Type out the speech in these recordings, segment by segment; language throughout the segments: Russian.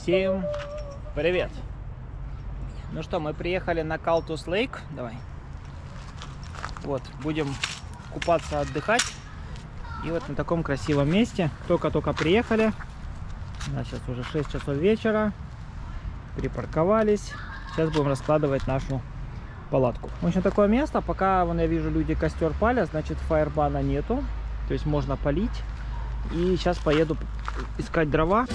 Всем привет! Ну что, мы приехали на Калтус Лейк. Давай. Вот, будем купаться, отдыхать. И вот на таком красивом месте. Только-только приехали. Сейчас уже 6 часов вечера. Припарковались. Сейчас будем раскладывать нашу палатку. В общем, такое место. Пока вон, я вижу, люди костер палят, значит, фаербана нету. То есть можно палить. И сейчас поеду искать дрова.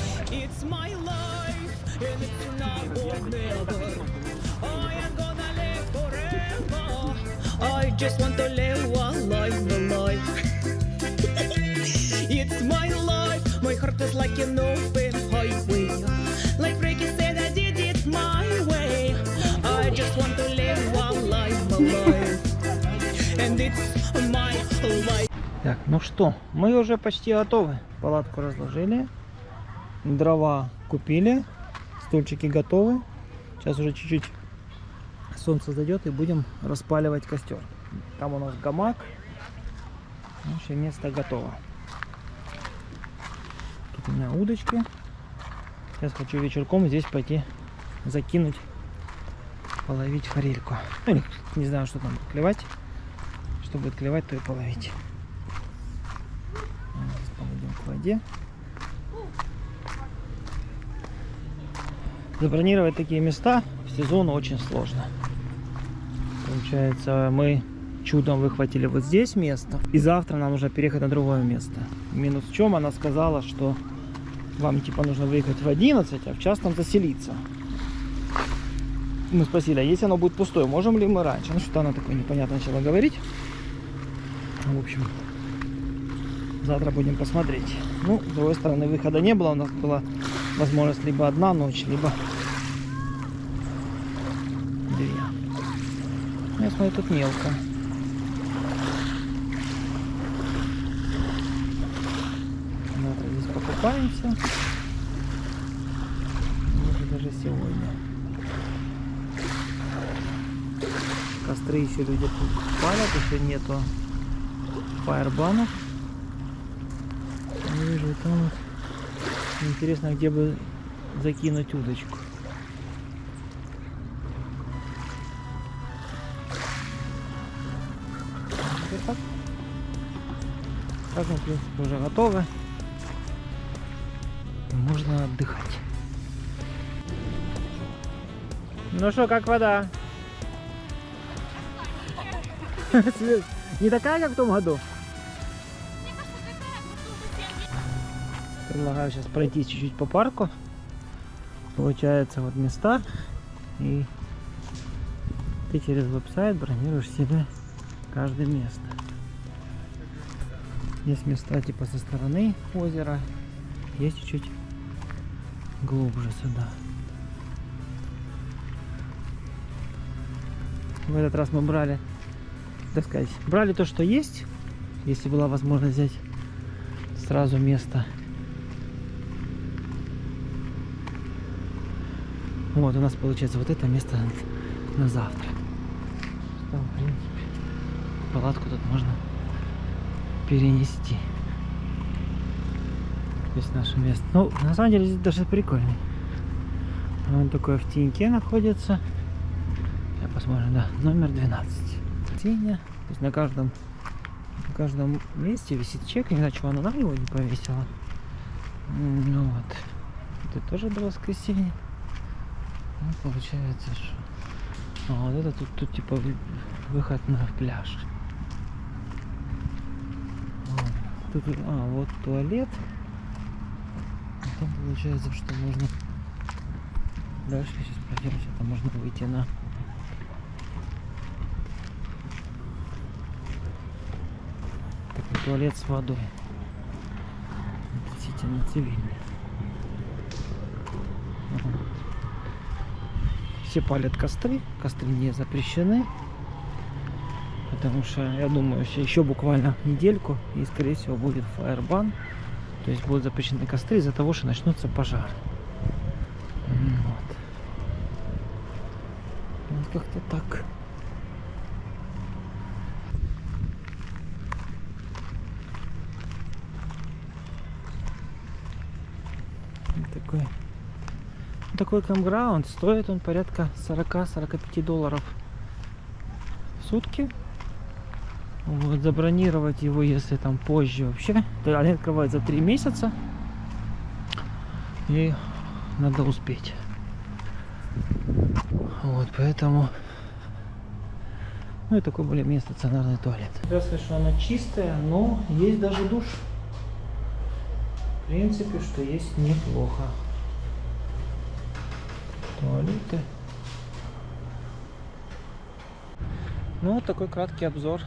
Так, ну что, мы уже почти готовы. Палатку разложили, дрова купили, стульчики готовы. Сейчас уже чуть-чуть солнце зайдет и будем распаливать костер. Там у нас гамак. Вообще место готово. Тут у меня удочки. Сейчас хочу вечерком здесь пойти закинуть, половить форельку. Ну, не знаю, что там будет клевать. Что будет клевать, то и половить. Сейчас подойдем к воде. Забронировать такие места в сезон очень сложно. Получается, мы чудом выхватили вот здесь место. И завтра нам нужно переехать на другое место. Минус в чем? Она сказала, что вам типа нужно выехать в 11, а в час там заселиться. Мы спросили, а если оно будет пустое, можем ли мы раньше? Ну что она такое непонятно начала говорить. В общем, завтра будем посмотреть. Ну, с другой стороны, выхода не было. У нас была возможность либо одна ночь, либо две. Я смотрю, тут мелко. Завтра здесь покупаемся. Может, даже сегодня. Костры еще люди палят, еще нету фаербанов. Не вижу, там вот. Интересно, где бы закинуть удочку. Так, в принципе, уже готово. Можно отдыхать. Ну что, как вода? Не такая, как в том году? Предлагаю сейчас пройти чуть-чуть по парку. Получается вот места. И ты через веб-сайт бронируешь себе каждое место. Есть места типа со стороны озера. Есть чуть-чуть глубже сюда. В этот раз мы брали, так сказать, брали то, что есть. Если была возможность взять сразу место. Вот у нас получается вот это место на завтра. Что, в принципе, палатку тут можно перенести. Здесь наше место. Ну, на самом деле здесь даже прикольный. Он такой в теньке находится. Я посмотрю, да, номер 12. Тень. То есть на каждом месте висит чек. Не знаю, чего она его не повесила. Ну вот. Это тоже до воскресенья. Ну, получается, что... А вот это тут типа выход на пляж. Тут, вот туалет. А там получается, что можно... Дальше сейчас пройдем, там можно выйти на... Такой туалет с водой. Относительно цивильный. Все палят костры. Костры не запрещены. Потому что, я думаю, еще буквально недельку и, скорее всего, будет фаербан. То есть будут запрещены костры из-за того, что начнутся пожары. Вот. Вот как-то так. Вот такой Такой кампграунд, стоит он порядка 40-45 долларов в сутки. Вот, забронировать его, если там позже вообще, то они открывают за 3 месяца. И надо успеть. Вот, поэтому... Ну и такой более местный стационарный туалет. Я сказать, что она чистая, но есть даже душ. В принципе, что есть неплохо. Туалеты. Ну, вот такой краткий обзор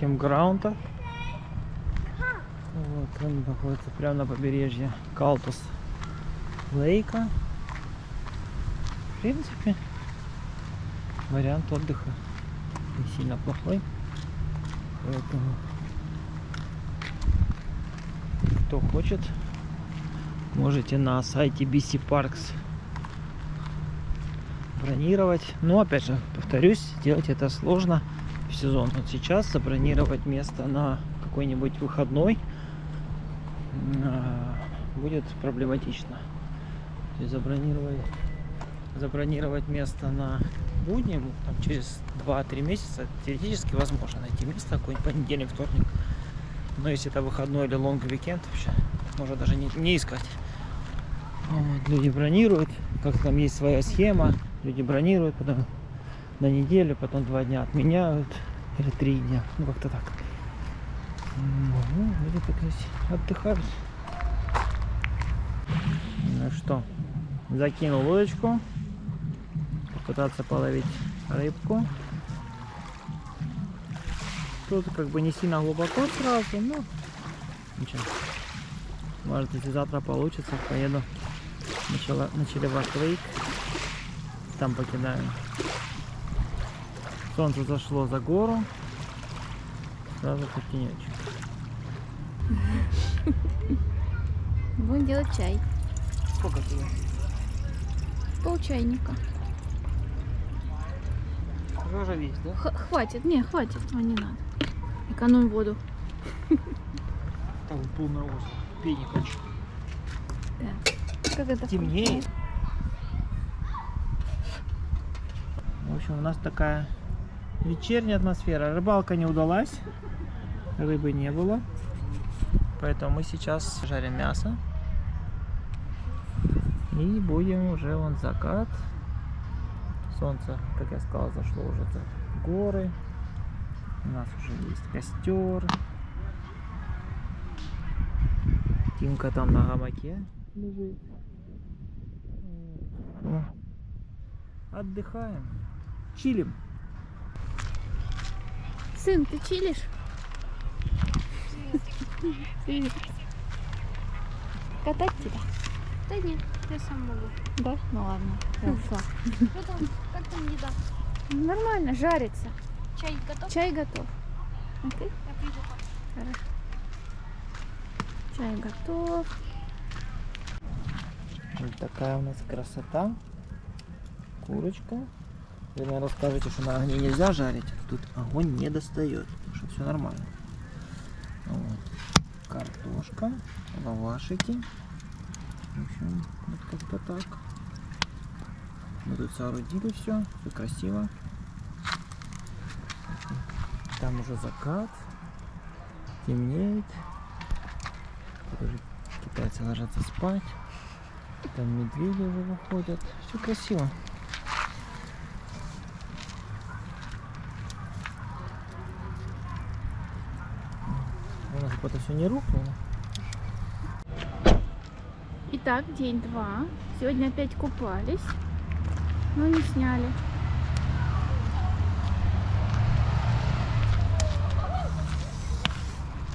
кемпграунда. Вот, он находится прямо на побережье Калтус Лейка. В принципе, вариант отдыха не сильно плохой. Поэтому, кто хочет, можете на сайте BC Parks бронировать. Но опять же, повторюсь, делать это сложно в сезон. Вот сейчас забронировать место на какой-нибудь выходной будет проблематично. То есть забронировать место на будни там, через 2-3 месяца теоретически возможно найти место какой-нибудь понедельник, вторник. Но если это выходной или лонг-викенд, вообще можно даже не искать. Вот, люди бронируют, как там есть своя схема, люди бронируют, потом на неделю, потом 2 дня отменяют, или 3 дня, ну как-то так. Ну, люди так здесь отдыхают. Ну что, закинул удочку, попытаться половить рыбку. Тут как бы не сильно глубоко сразу, но ничего. Может, если завтра получится, поеду на Челеваш Лейк. Там покидаем. Солнце зашло за гору. Сразу под тенечек. Будем делать чай. Сколько тебе? Полчайника. Уже весь, да? Хватит, не, хватит, не надо. Экономь воду. Там полный рост. Пей не хочу. Да. Как это? Темнеет. В общем, у нас такая вечерняя атмосфера. Рыбалка не удалась. Рыбы не было. Поэтому мы сейчас жарим мясо. И будем уже вон закат. Солнце, как я сказал, зашло уже за горы. У нас уже есть костер. Тимка там на гамаке лежит. Отдыхаем. Чилим. Сын, ты чилишь? Привет. Катать тебя? Да нет, я сам могу. Да? Ну ладно. Хорошо. Что там? Как там еда? Нормально, жарится. Чай готов? Чай готов. А ты? Я приду. Хорошо. Чай готов. Вот такая у нас красота. Курочка. Вы, наверное, скажете, что на огне нельзя жарить. Тут огонь не достает. Что все нормально. Вот. Картошка. Лавашики. В общем, вот как-то так. Мы тут соорудили все красиво. Там уже закат. Темнеет. Тут уже китайцы ложатся спать. Там медведи уже выходят. Все красиво. У нас это все не рухнуло. Итак, день 2. Сегодня опять купались, но не сняли.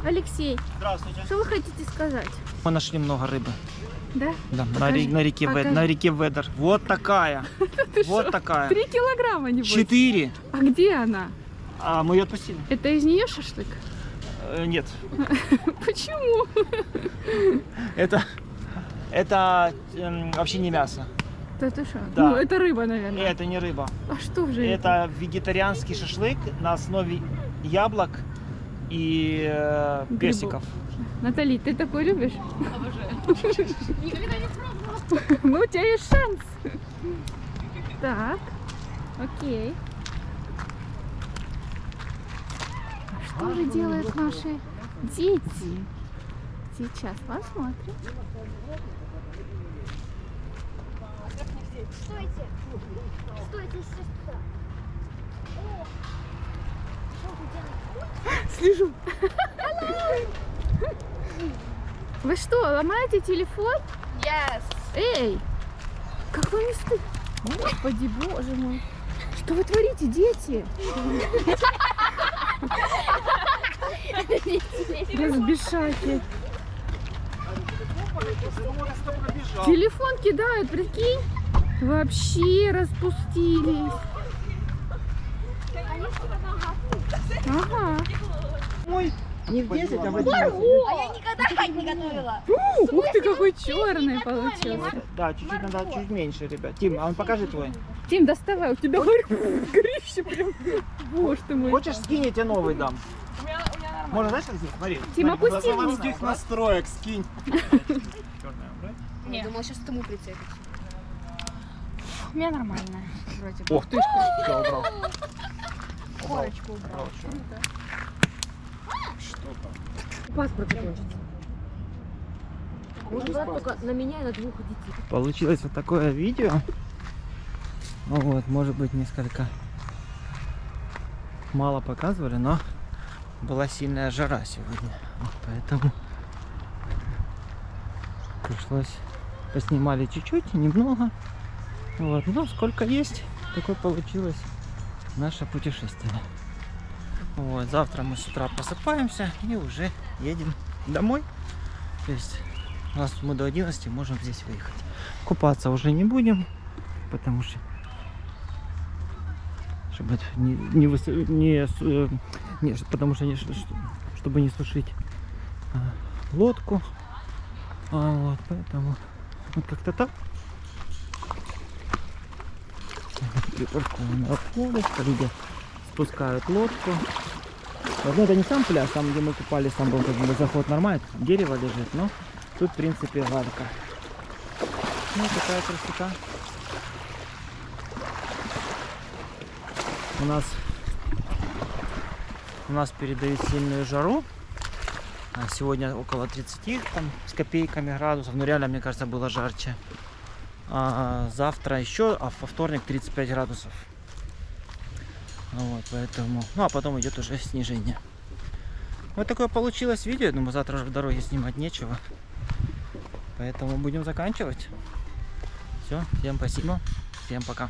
Алексей, Здравствуйте. что вы хотите сказать? Мы нашли много рыбы. Да? Да, Покажи. на реке Ведер. Вот такая. Вот такая. 3 килограмма, небось. 4. А где она? А мы ее отпустили. Это из нее шашлык? Нет. Почему? Это вообще не мясо. Да ты что? Да. Ну, это рыба, наверное. Это не рыба. А что же это? Это вегетарианский шашлык на основе яблок и персиков. Натали, ты такой любишь? Никогда не пробовала. Ну, у тебя есть шанс. Так, окей. А что же делают наши дети? Сейчас посмотрим. Стойте. Стойте, сестра. О, что вы делаете? Слежу. Вы что, ломаете телефон? Yes. Эй! Как вам не стыдно? Господи, боже мой. Что вы творите, дети? Разбешаки. Телефон кидают, прикинь. Вообще распустились. Ага. Ой, не в 10, а в 11. А я никогда так не готовила. Ух ты, какой черный получился. Да, чуть-чуть надо, чуть меньше, ребят. Тим, а он покажи твой. Тим, доставай, у тебя горище прям. Боже ты мой. Хочешь, скинь, я тебе новый дам. Можно, знаешь, как сделать? Смотри. Тим, Смотри, опусти вниз. Заводских настроек скинь. Чёрная убрать. Я думала, сейчас к тому прицепить. У меня нормально. Вроде бы. Ох ты, все, убрал. Корочку убрал. Паспорт закончится. Можно только на меня и на 2 детей. Получилось вот такое видео. Ну вот, может быть, несколько мало показывали, но была сильная жара сегодня. Вот поэтому пришлось поснимали чуть-чуть, немного. Вот, но сколько есть, такое получилось наше путешествие. Вот, завтра мы с утра просыпаемся и уже едем домой. То есть у нас мы до 11 можем здесь выехать. Купаться уже не будем, потому что чтобы потому что чтобы не сушить лодку. Вот, поэтому вот как-то так. Припаркованная лодка, люди спускают лодку. Вот, ну, это не сам пляж, там где мы купались, там был как бы заход нормальный, дерево лежит, но тут в принципе гладко. Ну такая красота. У нас передают сильную жару. Сегодня около 30 там, с копейками градусов, но реально, мне кажется, было жарче. А завтра еще, а во вторник 35 градусов. Вот, поэтому, ну а потом идет уже снижение. Вот такое получилось видео. Я думаю, завтра уже в дороге снимать нечего. Поэтому будем заканчивать. Все, всем спасибо, всем пока.